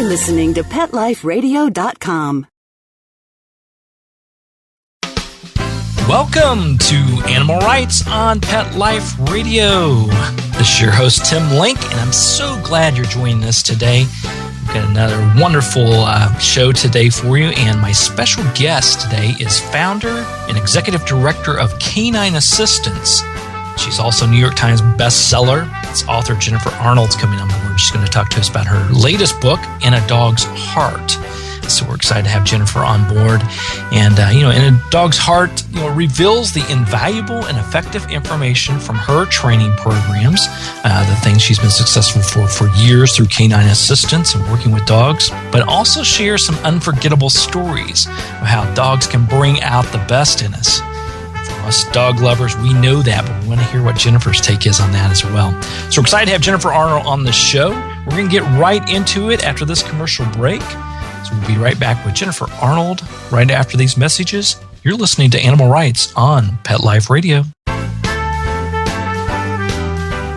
listening to PetLifeRadio.com. Welcome to Animal Rights on Pet Life Radio. This is your host, Tim Link, and I'm so glad you're joining us today. We've got another wonderful show today for you, and my special guest today is founder and executive director of Canine Assistance. She's also New York Times bestseller. It's author Jennifer Arnold's coming on board. She's going to talk to us about her latest book, In a Dog's Heart. So we're excited to have Jennifer on board. And, In a Dog's Heart, reveals the invaluable and effective information from her training programs, the things she's been successful for years through Canine Assistance and working with dogs, but also shares some unforgettable stories of how dogs can bring out the best in us. For us dog lovers, we know that, but we want to hear what Jennifer's take is on that as well. So we're excited to have Jennifer Arnold on the show. We're going to get right into it after this commercial break. So we'll be right back with Jennifer Arnold right after these messages. You're listening to Animal Rights on Pet Life Radio.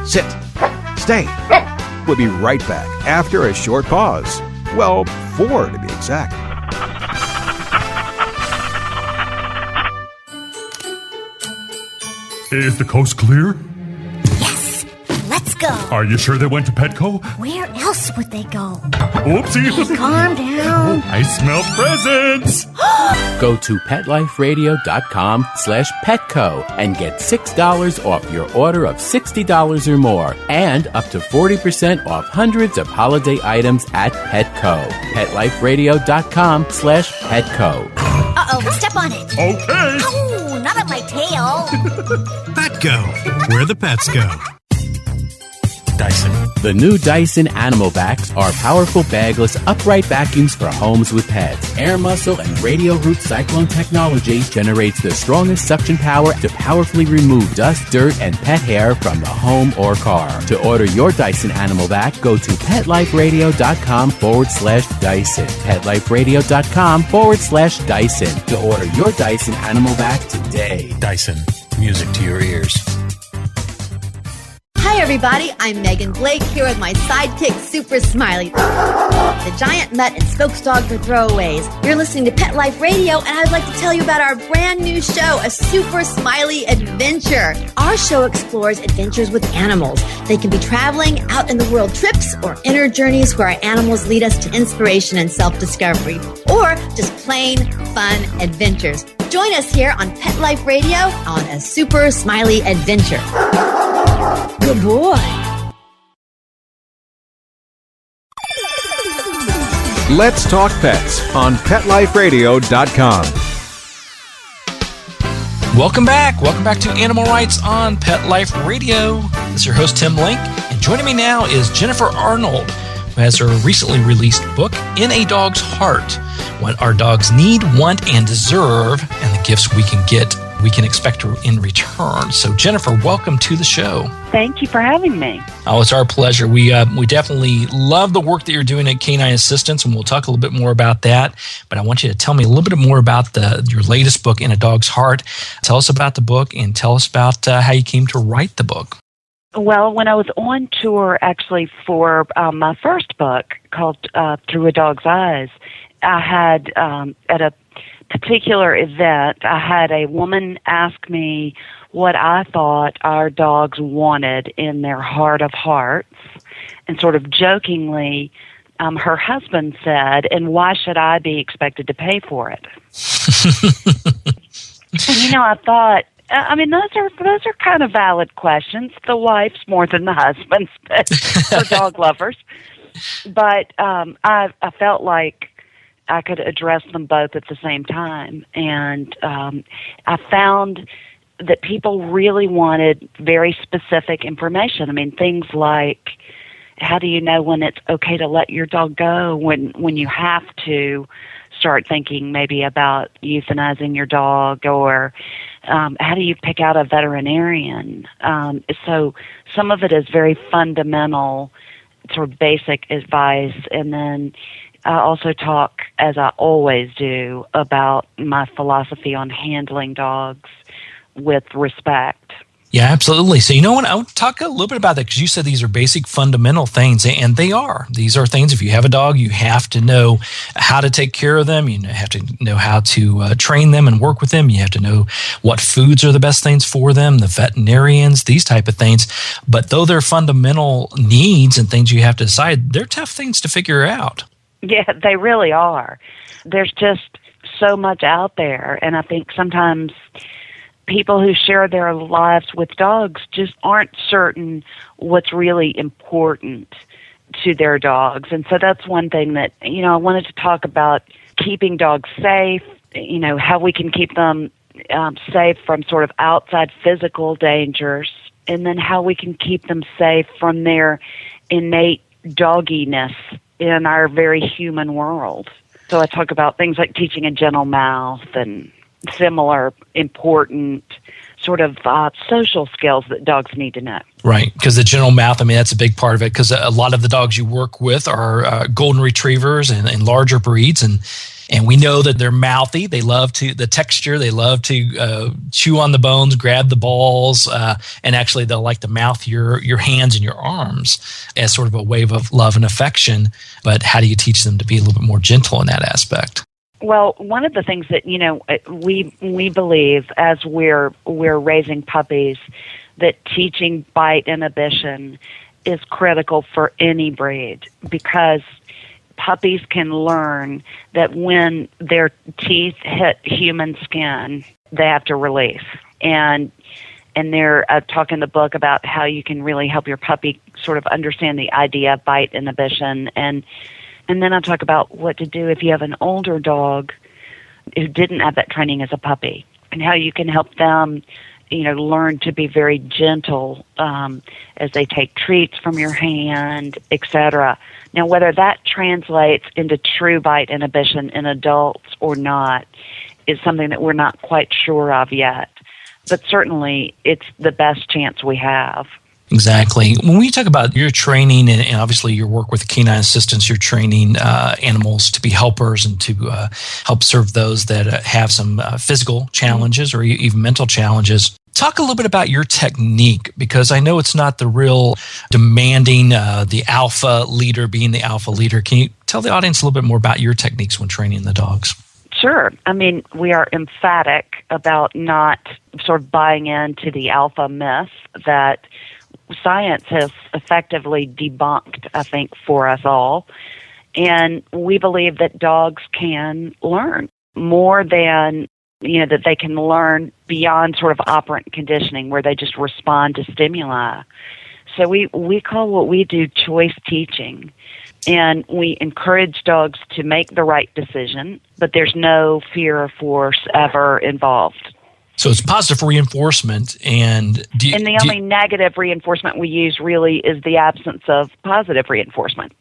Sit. Stay. We'll be right back after a short pause. Well, 4 to be exact. Is the coast clear? Yes. Let's go. Are you sure they went to Petco? Where else would they go? Oopsie. Calm down. I smell presents. Go to PetLifeRadio.com/Petco and get $6 off your order of $60 or more and up to 40% off hundreds of holiday items at Petco. PetLifeRadio.com/Petco. Uh-oh, step on it. Okay. Oh, not on my tail. Petco, where the pets go. Dyson. The new Dyson Animal Vacs are powerful bagless upright vacuums for homes with pets. Air muscle and radio root cyclone technology generates the strongest suction power to powerfully remove dust, dirt, and pet hair from the home or car. To order your Dyson Animal Vac, go to PetLifeRadio.com/Dyson. PetLifeRadio.com/Dyson to order your Dyson Animal Vac today. Dyson, music to your ears. Hi everybody, I'm Megan Blake here with my sidekick, Super Smiley, the giant mutt and spokes dog for throwaways. You're listening to Pet Life Radio, and I'd like to tell you about our brand new show, A Super Smiley Adventure. Our show explores adventures with animals. They can be traveling, out in the world trips, or inner journeys where our animals lead us to inspiration and self-discovery, or just plain fun adventures. Join us here on Pet Life Radio on A Super Smiley Adventure. Good boy. Let's talk pets on PetLifeRadio.com. Welcome back. Welcome back to Animal Rights on Pet Life Radio. This is your host, Tim Link. And joining me now is Jennifer Arnold, who has her recently released book, In a Dog's Heart, What Our Dogs Need, Want, and Deserve, and the gifts we can expect in return. So, Jennifer, welcome to the show. Thank you for having me. Oh, it's our pleasure. We definitely love the work that you're doing at Canine Assistance, and we'll talk a little bit more about that. But I want you to tell me a little bit more about your latest book, In a Dog's Heart. Tell us about the book, and tell us about how you came to write the book. Well, when I was on tour, actually, for my first book called Through a Dog's Eyes, I had, at a particular event, I had a woman ask me what I thought our dogs wanted in their heart of hearts, and sort of jokingly, her husband said, "And why should I be expected to pay for it?" And I thought, those are kind of valid questions. The wife's more than the husband's, but for dog lovers. But I felt like I could address them both at the same time. And I found that people really wanted very specific information. I mean, things like, how do you know when it's okay to let your dog go, when you have to start thinking maybe about euthanizing your dog, or how do you pick out a veterinarian? So some of it is very fundamental, sort of basic advice, and then I also talk, as I always do, about my philosophy on handling dogs with respect. Yeah, absolutely. So, you know what? I want to talk a little bit about that because you said these are basic fundamental things, and they are. These are things, if you have a dog, you have to know how to take care of them. You have to know how to train them and work with them. You have to know what foods are the best things for them, the veterinarians, these type of things. But though they're fundamental needs and things you have to decide, they're tough things to figure out. Yeah, they really are. There's just so much out there, and I think sometimes people who share their lives with dogs just aren't certain what's really important to their dogs. And so that's one thing that, I wanted to talk about, keeping dogs safe, how we can keep them safe from sort of outside physical dangers, and then how we can keep them safe from their innate dogginess in our very human world. So I talk about things like teaching a gentle mouth and similar important sort of social skills that dogs need to know. Right, because the gentle mouth, that's a big part of it, because a lot of the dogs you work with are golden retrievers and larger breeds, and we know that they're mouthy. They love the texture. They love to chew on the bones, grab the balls, and actually they'll like to mouth your hands and your arms as sort of a wave of love and affection. But how do you teach them to be a little bit more gentle in that aspect? Well, one of the things that we believe as we're raising puppies, that teaching bite inhibition is critical for any breed, because puppies can learn that when their teeth hit human skin, they have to release. And they're talking in the book about how you can really help your puppy sort of understand the idea of bite inhibition. And then I'll talk about what to do if you have an older dog who didn't have that training as a puppy, and how you can help them, learn to be very gentle as they take treats from your hand, etc. Now, whether that translates into true bite inhibition in adults or not is something that we're not quite sure of yet. But certainly, it's the best chance we have. Exactly. When we talk about your training and obviously your work with canine assistants, you're training animals to be helpers and to help serve those that have some physical challenges or even mental challenges. Talk a little bit about your technique, because I know it's not the real demanding, the alpha leader being the alpha leader. Can you tell the audience a little bit more about your techniques when training the dogs? Sure. We are emphatic about not sort of buying into the alpha myth that science has effectively debunked, I think, for us all. And we believe that dogs can learn more than, that they can learn beyond sort of operant conditioning, where they just respond to stimuli. So we call what we do choice teaching. And we encourage dogs to make the right decision, but there's no fear or force ever involved. So it's positive reinforcement, and the only negative reinforcement we use really is the absence of positive reinforcement.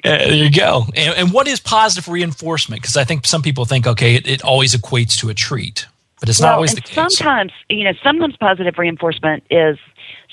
There you go. And what is positive reinforcement? Because I think some people think, okay, it always equates to a treat, but it's not always the case. Sometimes positive reinforcement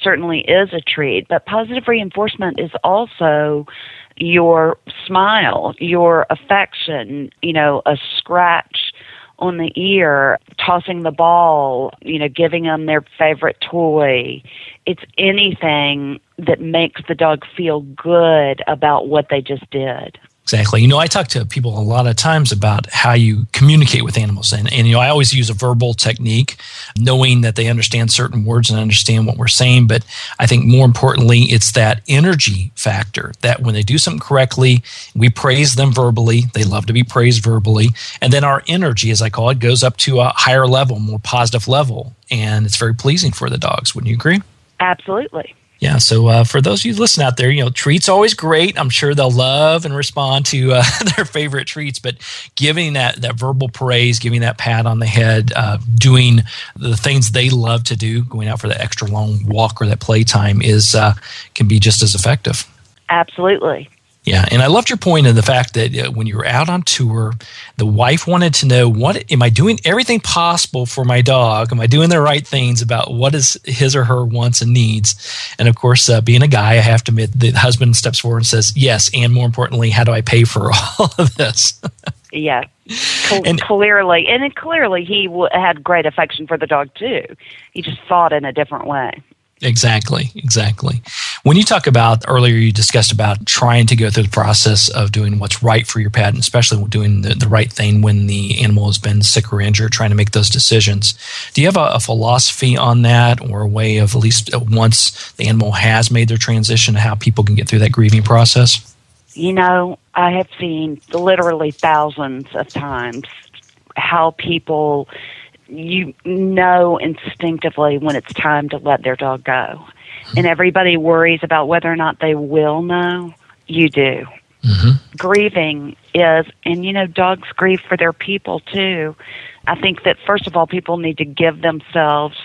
certainly is a treat, but positive reinforcement is also your smile, your affection, a scratch on the ear, tossing the ball, giving them their favorite toy. It's anything that makes the dog feel good about what they just did. Exactly. I talk to people a lot of times about how you communicate with animals. And I always use a verbal technique, knowing that they understand certain words and understand what we're saying. But I think more importantly, it's that energy factor, that when they do something correctly, we praise them verbally. They love to be praised verbally. And then our energy, as I call it, goes up to a higher level, more positive level. And it's very pleasing for the dogs. Wouldn't you agree? Absolutely. Yeah, so for those of you listening out there, treats always great. I'm sure they'll love and respond to their favorite treats, but giving that verbal praise, giving that pat on the head, doing the things they love to do, going out for that extra long walk or that playtime can be just as effective. Absolutely. Yeah, and I loved your point in the fact that when you were out on tour, the wife wanted to know, am I doing everything possible for my dog? Am I doing the right things about what is his or her wants and needs? And of course, being a guy, I have to admit, the husband steps forward and says, yes, and more importantly, how do I pay for all of this? Yeah. And- Clearly he had great affection for the dog too. He just fought in a different way. Exactly. When you talk about earlier, you discussed about trying to go through the process of doing what's right for your pet, and especially doing the right thing when the animal has been sick or injured, trying to make those decisions. Do you have a philosophy on that, or a way of, at least once the animal has made their transition, how people can get through that grieving process? I have seen literally thousands of times how people, instinctively when it's time to let their dog go. And everybody worries about whether or not they will know. You do. Mm-hmm. Grieving is, and dogs grieve for their people too. I think that first of all, people need to give themselves,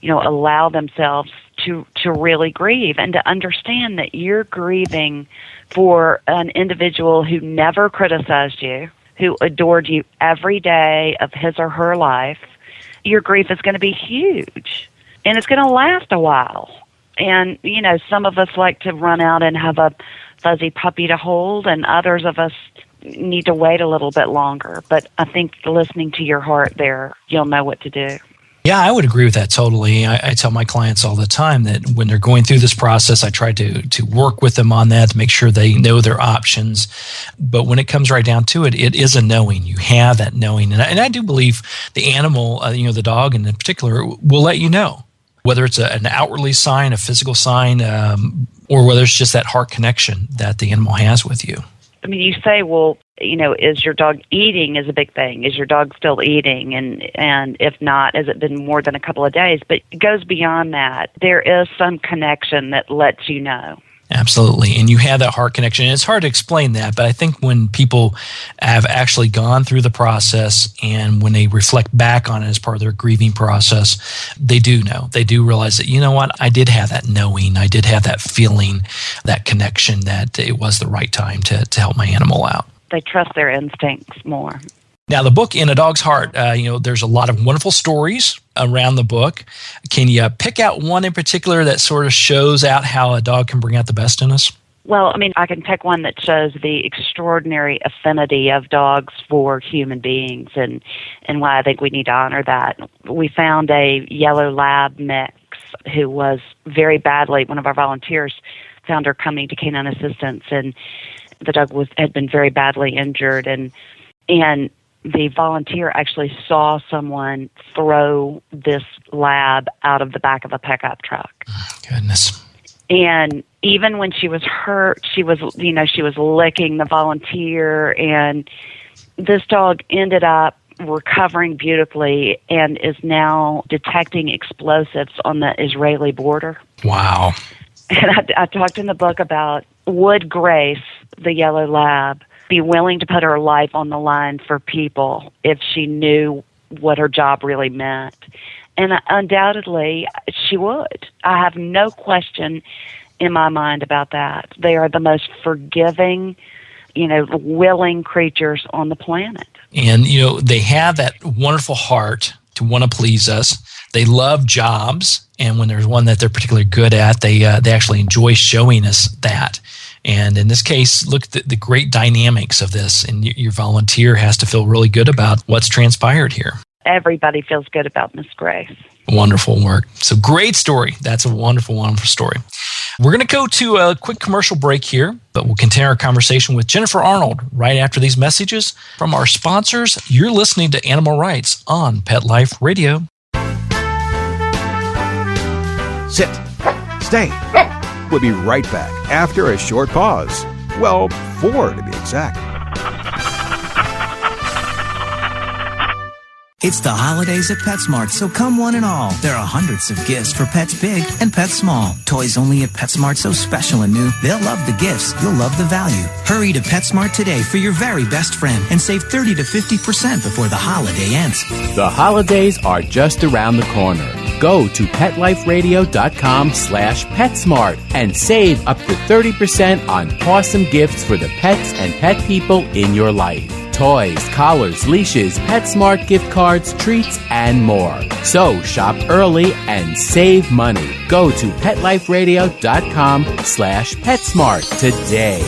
allow themselves to really grieve and to understand that you're grieving for an individual who never criticized you, who adored you every day of his or her life. Your grief is going to be huge, and it's going to last a while. And, some of us like to run out and have a fuzzy puppy to hold, and others of us need to wait a little bit longer. But I think listening to your heart there, you'll know what to do. Yeah, I would agree with that totally. I tell my clients all the time that when they're going through this process, I try to work with them on that to make sure they know their options. But when it comes right down to it, it is a knowing. You have that knowing. And I do believe the animal, the dog in particular, will let you know, whether it's an outwardly sign, a physical sign, or whether it's just that heart connection that the animal has with you. I mean, you say, well, is your dog eating is a big thing. Is your dog still eating? And if not, has it been more than a couple of days? But it goes beyond that. There is some connection that lets you know. Absolutely. And you have that heart connection. And it's hard to explain that, but I think when people have actually gone through the process and when they reflect back on it as part of their grieving process, they do know. They do realize that, I did have that knowing. I did have that feeling, that connection that it was the right time to help my animal out. They trust their instincts more. Now, the book, In a Dog's Heart, there's a lot of wonderful stories around the book. Can you pick out one in particular that sort of shows out how a dog can bring out the best in us? Well, I can pick one that shows the extraordinary affinity of dogs for human beings and why I think we need to honor that. We found a yellow lab mix who was very badly, one of our volunteers found her coming to Canine Assistance, and the dog had been very badly injured, and the volunteer actually saw someone throw this lab out of the back of a pickup truck. Goodness. And even when she was hurt, she was licking the volunteer, and this dog ended up recovering beautifully and is now detecting explosives on the Israeli border. Wow. And I talked in the book about, would Grace, the yellow lab, be willing to put her life on the line for people if she knew what her job really meant? And undoubtedly, she would. I have no question in my mind about that. They are the most forgiving, willing creatures on the planet. And, they have that wonderful heart to want to please us. They love jobs. And when there's one that they're particularly good at, they actually enjoy showing us that. And in this case, look at the great dynamics of this. And your volunteer has to feel really good about what's transpired here. Everybody feels good about Miss Grace. Wonderful work. So great story. That's a wonderful, wonderful story. We're going to go to a quick commercial break here, but we'll continue our conversation with Jennifer Arnold right after these messages from our sponsors. You're listening to Animal Rights on Pet Life Radio. Sit. Stay. We'll be right back after a short pause. Well, 4 to be exact. It's the holidays at PetSmart, so come one and all. There are hundreds of gifts for pets big and pets small. Toys only at PetSmart, so special and new. They'll love the gifts. You'll love the value. Hurry to PetSmart today for your very best friend and save 30 to 50% before the holiday ends. The holidays are just around the corner. Go to PetLifeRadio.com/PetSmart and save up to 30% on awesome gifts for the pets and pet people in your life. Toys, collars, leashes, PetSmart gift cards, treats, and more. So shop early and save money. Go to PetLifeRadio.com/PetSmart today.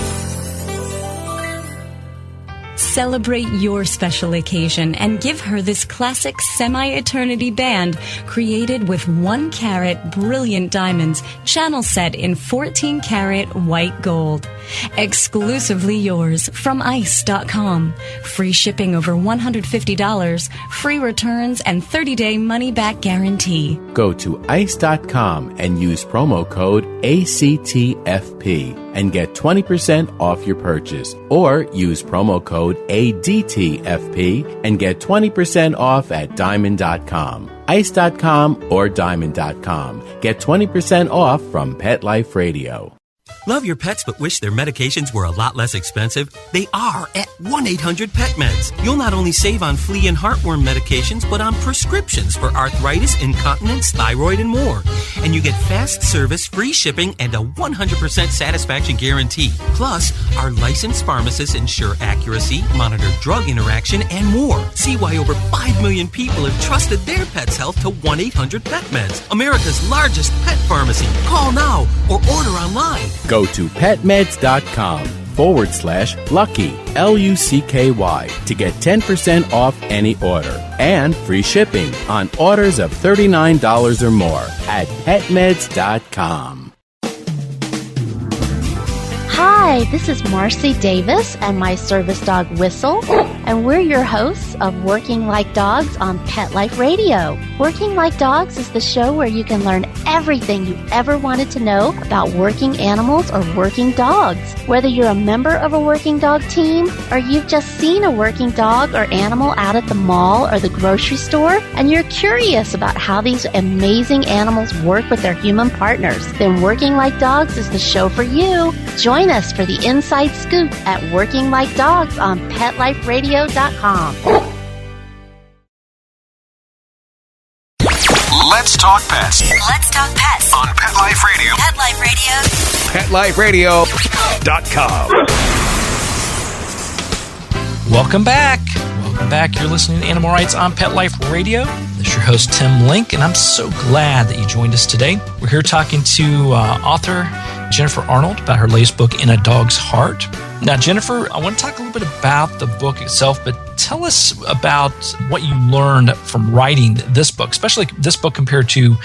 Celebrate your special occasion and give her this classic semi-eternity band created with 1-carat brilliant diamonds, channel set in 14-carat white gold. Exclusively yours from ICE.com. Free shipping over $150, free returns, and 30-day money-back guarantee. Go to ICE.com and use promo code ACTFP and get 20% off your purchase. Or use promo code ADTFP and get 20% off at Diamond.com. ICE.com or Diamond.com. Get 20% off from Pet Life Radio. Love your pets but wish their medications were a lot less expensive? They are at 1-800-PET-MEDS. You'll not only save on flea and heartworm medications, but on prescriptions for arthritis, incontinence, thyroid, and more. And you get fast service, free shipping, and a 100% satisfaction guarantee. Plus, our licensed pharmacists ensure accuracy, monitor drug interaction, and more. See why over 5 million people have trusted their pet's health to 1-800-PET-MEDS, America's largest pet pharmacy. Call now or order online. Go to petmeds.com/lucky, LUCKY, to get 10% off any order and free shipping on orders of $39 or more at petmeds.com. Hi, this is Marcy Davis and my service dog Whistle, and we're your hosts of Working Like Dogs on Pet Life Radio. Working Like Dogs is the show where you can learn everything you ever wanted to know about working animals or working dogs. Whether you're a member of a working dog team or you've just seen a working dog or animal out at the mall or the grocery store and you're curious about how these amazing animals work with their human partners, then Working Like Dogs is the show for you. Join us for the inside scoop at Working Like Dogs on PetLifeRadio.com. Let's talk pets. Let's talk pets On Pet Life Radio. Pet Life Radio. PetLifeRadio.com. Welcome back. Welcome back. You're listening to Animal Rights on Pet Life Radio. This is your host, Tim Link, and I'm so glad that you joined us today. We're here talking to author Jennifer Arnold about her latest book, In a Dog's Heart. Now, Jennifer, I want to talk a little bit about the book itself, but tell us about what you learned from writing this book, especially this book compared to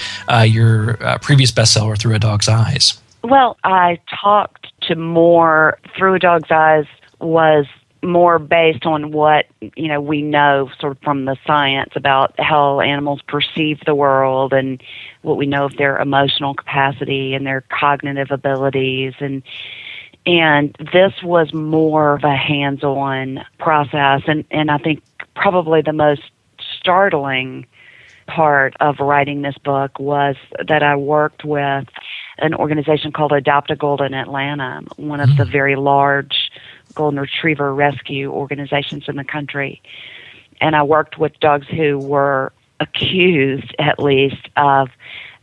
your previous bestseller, Through a Dog's Eyes. Well, I talked to more, Through a Dog's Eyes was more based on what, we know sort of from the science about how animals perceive the world and what we know of their emotional capacity and their cognitive abilities. And this was more of a hands-on process. And I think probably the most startling part of writing this book was that I worked with an organization called Adopt a Gold in Atlanta, one of the very large golden retriever rescue organizations in the country. And I worked with dogs who were accused, at least, of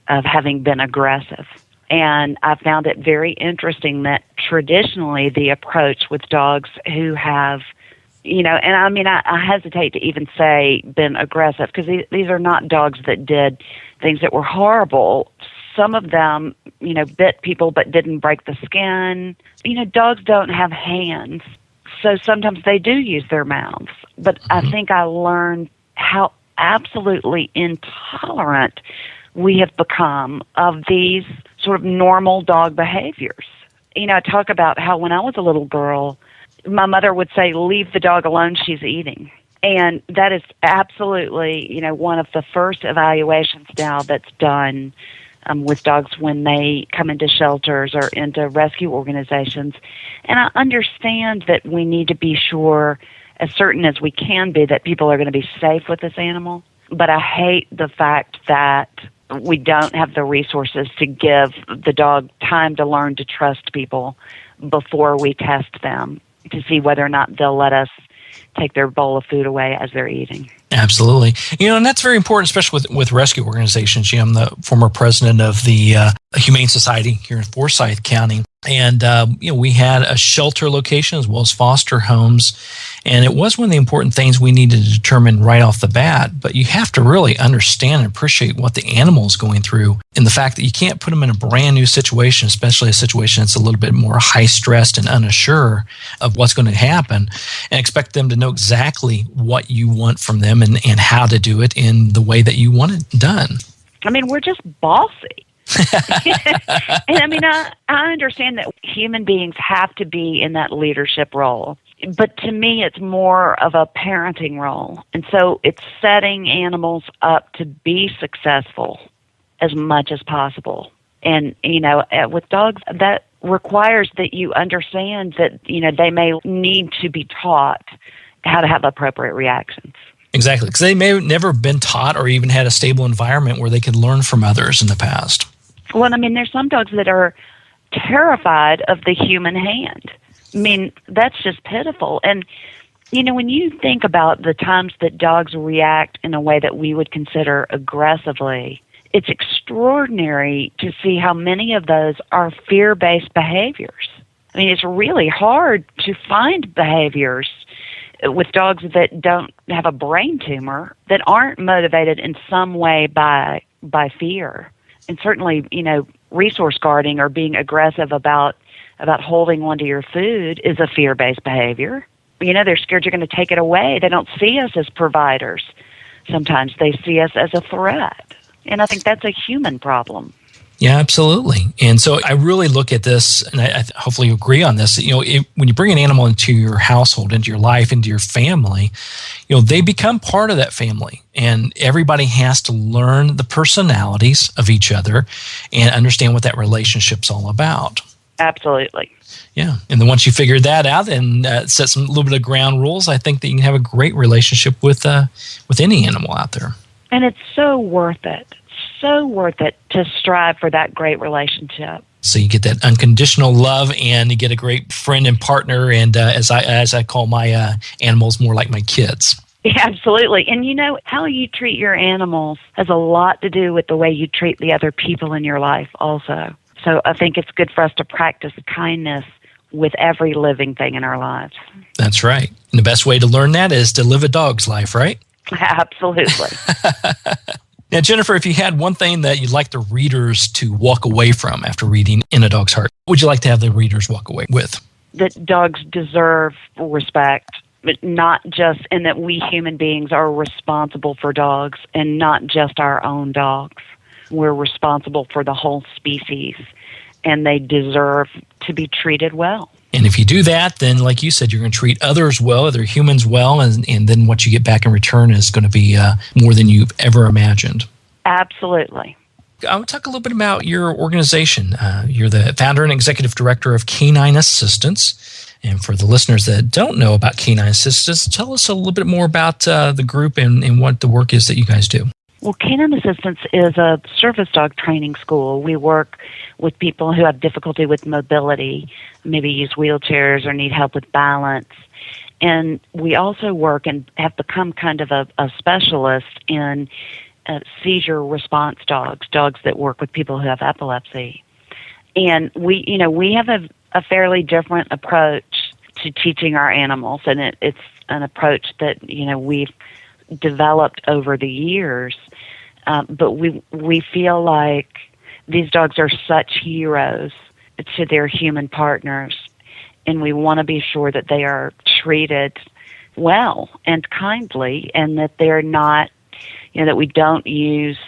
having been aggressive. And I found it very interesting that traditionally the approach with dogs who have, and I hesitate to even say been aggressive, because these are not dogs that did things that were horrible. Some of them, bit people but didn't break the skin. Dogs don't have hands, so sometimes they do use their mouths. But I think I learned how absolutely intolerant we have become of these sort of normal dog behaviors. I talk about how when I was a little girl, my mother would say, "Leave the dog alone, she's eating." And that is absolutely, one of the first evaluations now that's done with dogs when they come into shelters or into rescue organizations. And I understand that we need to be sure, as certain as we can be, that people are going to be safe with this animal. But I hate the fact that we don't have the resources to give the dog time to learn to trust people before we test them to see whether or not they'll let us take their bowl of food away as they're eating. Absolutely. And that's very important, especially with rescue organizations. I'm the former president of the Humane Society here in Forsyth County. And, we had a shelter location as well as foster homes. And it was one of the important things we needed to determine right off the bat. But you have to really understand and appreciate what the animal is going through, and the fact that you can't put them in a brand new situation, especially a situation that's a little bit more high stressed and unsure of what's going to happen, and expect them to know exactly what you want from them and how to do it in the way that you want it done. I mean, we're just bossy. And I mean, I understand that human beings have to be in that leadership role. But to me, it's more of a parenting role. And so it's setting animals up to be successful as much as possible. And, with dogs, that requires that you understand that, they may need to be taught how to have appropriate reactions. Exactly, because they may have never been taught or even had a stable environment where they could learn from others in the past. Well, I mean, there's some dogs that are terrified of the human hand. I mean, that's just pitiful. And, when you think about the times that dogs react in a way that we would consider aggressively, it's extraordinary to see how many of those are fear-based behaviors. I mean, it's really hard to find behaviors with dogs that don't have a brain tumor that aren't motivated in some way by fear. And certainly, resource guarding or being aggressive about holding onto your food is a fear-based behavior. They're scared you're going to take it away. They don't see us as providers. Sometimes they see us as a threat. And I think that's a human problem. Yeah, absolutely. And so I really look at this, and I hopefully you agree on this, when you bring an animal into your household, into your life, into your family, they become part of that family. And everybody has to learn the personalities of each other and understand what that relationship's all about. Absolutely. Yeah. And then once you figure that out and set a little bit of ground rules, I think that you can have a great relationship with any animal out there. And it's so worth it. So worth it to strive for that great relationship. So you get that unconditional love, and you get a great friend and partner. And as I call my animals, more like my kids. Yeah, absolutely. And how you treat your animals has a lot to do with the way you treat the other people in your life also. So I think it's good for us to practice kindness with every living thing in our lives. That's right. And the best way to learn that is to live a dog's life, right? Absolutely. Now, Jennifer, if you had one thing that you'd like the readers to walk away from after reading In a Dog's Heart, what would you like to have the readers walk away with? That dogs deserve respect, but not just, and that we human beings are responsible for dogs and not just our own dogs. We're responsible for the whole species, and they deserve to be treated well. And if you do that, then like you said, you're going to treat others well, other humans well, and then what you get back in return is going to be more than you've ever imagined. Absolutely. I want to talk a little bit about your organization. You're the founder and executive director of Canine Assistance. And for the listeners that don't know about Canine Assistance, tell us a little bit more about the group and what the work is that you guys do. Well, Canine Assistance is a service dog training school. We work with people who have difficulty with mobility, maybe use wheelchairs or need help with balance. And we also work and have become kind of a specialist in seizure response dogs that work with people who have epilepsy. And we have a fairly different approach to teaching our animals, and it's an approach that, we've developed over the years. But we feel like these dogs are such heroes to their human partners, and we want to be sure that they are treated well and kindly, and that they're not, that we don't use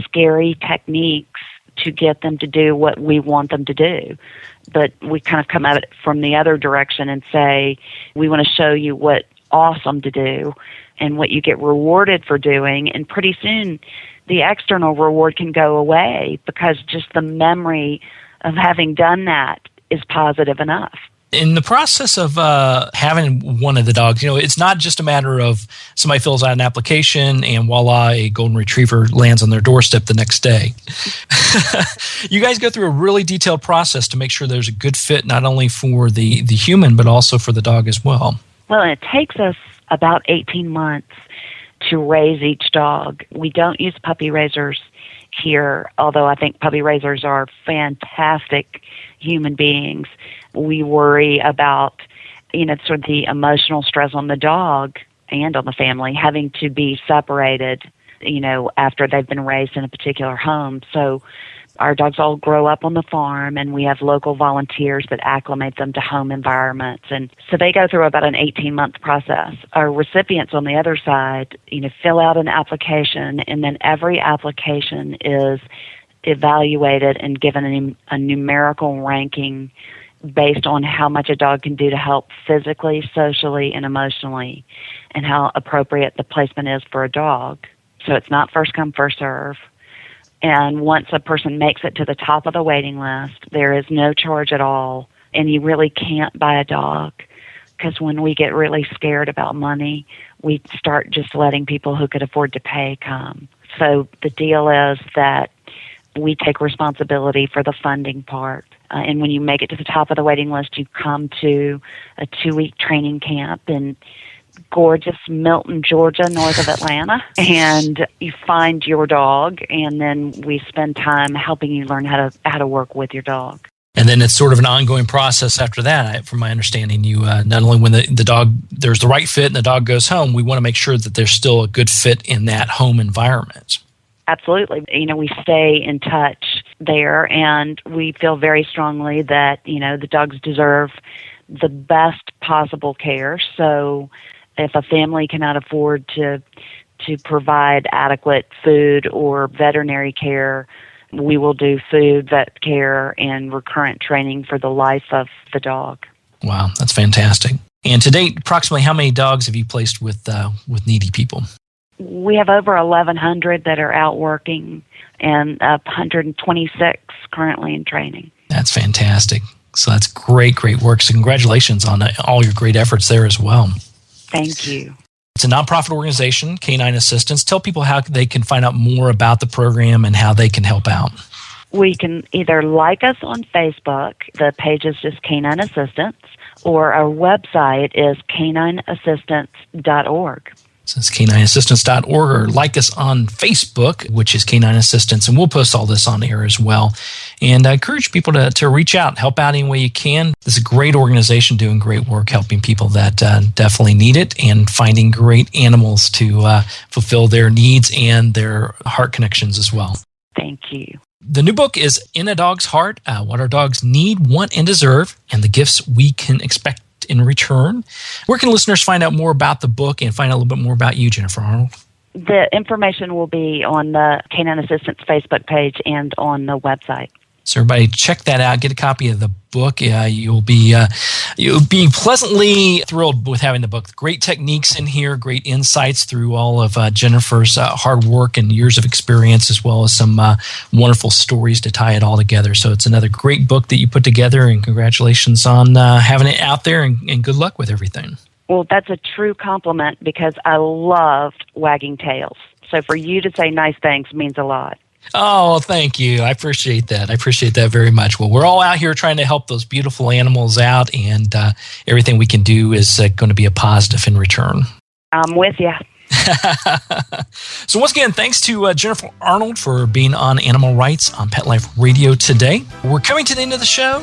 scary techniques to get them to do what we want them to do. But we kind of come at it from the other direction and say, we want to show you what's awesome to do and what you get rewarded for doing. And pretty soon the external reward can go away because just the memory of having done that is positive enough. In the process of having one of the dogs, it's not just a matter of somebody fills out an application and voila, a golden retriever lands on their doorstep the next day. You guys go through a really detailed process to make sure there's a good fit not only for the human but also for the dog as well. Well, it takes us about 18 months to raise each dog. We don't use puppy raisers here, although I think puppy raisers are fantastic human beings, we worry about, sort of the emotional stress on the dog and on the family having to be separated, after they've been raised in a particular home. So our dogs all grow up on the farm, and we have local volunteers that acclimate them to home environments. And so they go through about an 18-month process. Our recipients on the other side, fill out an application, and then every application is evaluated and given a numerical ranking based on how much a dog can do to help physically, socially, and emotionally, and how appropriate the placement is for a dog. So it's not first come, first serve. And once a person makes it to the top of the waiting list, there is no charge at all. And you really can't buy a dog, because when we get really scared about money, we start just letting people who could afford to pay come. So the deal is that we take responsibility for the funding part. And when you make it to the top of the waiting list, you come to a 2-week training camp in gorgeous Milton, Georgia, north of Atlanta, and you find your dog, and then we spend time helping you learn how to work with your dog. And then it's sort of an ongoing process after that. From my understanding, you not only when the dog, there's the right fit and the dog goes home, we want to make sure that there's still a good fit in that home environment. Absolutely. We stay in touch there, and we feel very strongly that, the dogs deserve the best possible care. So if a family cannot afford to provide adequate food or veterinary care, we will do food, vet care, and recurrent training for the life of the dog. Wow, that's fantastic. And to date, approximately how many dogs have you placed with needy people? We have over 1,100 that are out working, and 126 currently in training. That's fantastic. So that's great work. So congratulations on all your great efforts there as well. Thank you. It's a nonprofit organization, Canine Assistance. Tell people how they can find out more about the program and how they can help out. We can either like us on Facebook. The page is just Canine Assistance, or our website is canineassistance.org. So it's canineassistance.org, or like us on Facebook, which is Canine Assistance, and we'll post all this on air as well. And I encourage people to reach out, help out any way you can. This is a great organization doing great work, helping people that definitely need it, and finding great animals to fulfill their needs and their heart connections as well. Thank you. The new book is In a Dog's Heart, What Our Dogs Need, Want, and Deserve, and the Gifts We Can Expect in Return. Where can listeners find out more about the book and find out a little bit more about you, Jennifer Arnold? The information will be on the Canine Assistance Facebook page and on the website. So everybody check that out. Get a copy of the book. You'll be pleasantly thrilled with having the book. Great techniques in here, great insights through all of Jennifer's hard work and years of experience, as well as some wonderful stories to tie it all together. So it's another great book that you put together, and congratulations on having it out there, and good luck with everything. Well, that's a true compliment, because I loved wagging tails. So for you to say nice things means a lot. Oh, thank you. I appreciate that. I appreciate that very much. Well, we're all out here trying to help those beautiful animals out, and everything we can do is going to be a positive in return. I'm with you. So once again, thanks to Jennifer Arnold for being on Animal Rights on Pet Life Radio today. We're coming to the end of the show,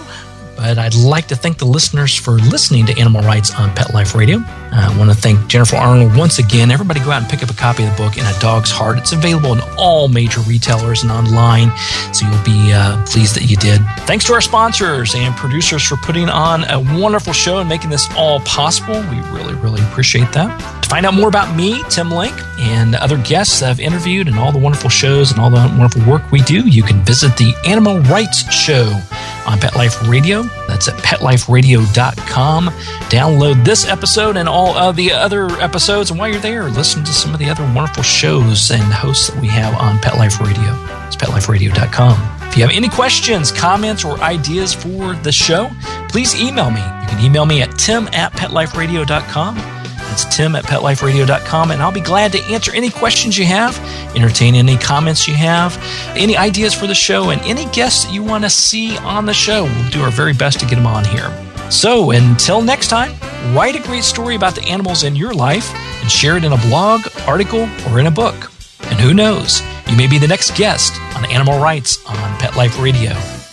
but I'd like to thank the listeners for listening to Animal Rights on Pet Life Radio. I want to thank Jennifer Arnold once again. Everybody go out and pick up a copy of the book, In a Dog's Heart. It's available in all major retailers and online, so you'll be pleased that you did. Thanks to our sponsors and producers for putting on a wonderful show and making this all possible. We really, really appreciate that. To find out more about me, Tim Link, and other guests I've interviewed, and all the wonderful shows and all the wonderful work we do, you can visit the Animal Rights Show on Pet Life Radio. That's at PetLifeRadio.com. Download this episode and all of the other episodes, and while you're there, listen to some of the other wonderful shows and hosts that we have on Pet Life Radio. It's PetLifeRadio.com. If you have any questions, comments, or ideas for the show, please email me. You can email me at tim@PetLifeRadio.com. That's tim@PetLifeRadio.com, and I'll be glad to answer any questions you have, entertain any comments you have, any ideas for the show, and any guests that you want to see on the show. We'll do our very best to get them on here. So until next time, write a great story about the animals in your life and share it in a blog, article, or in a book. And who knows, You may be the next guest on Animal Rights on Pet Life Radio.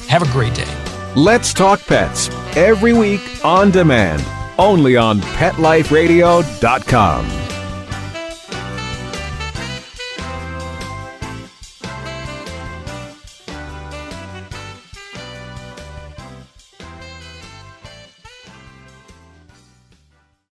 Have a great day. Let's Talk Pets, every week on demand, only on PetLifeRadio.com.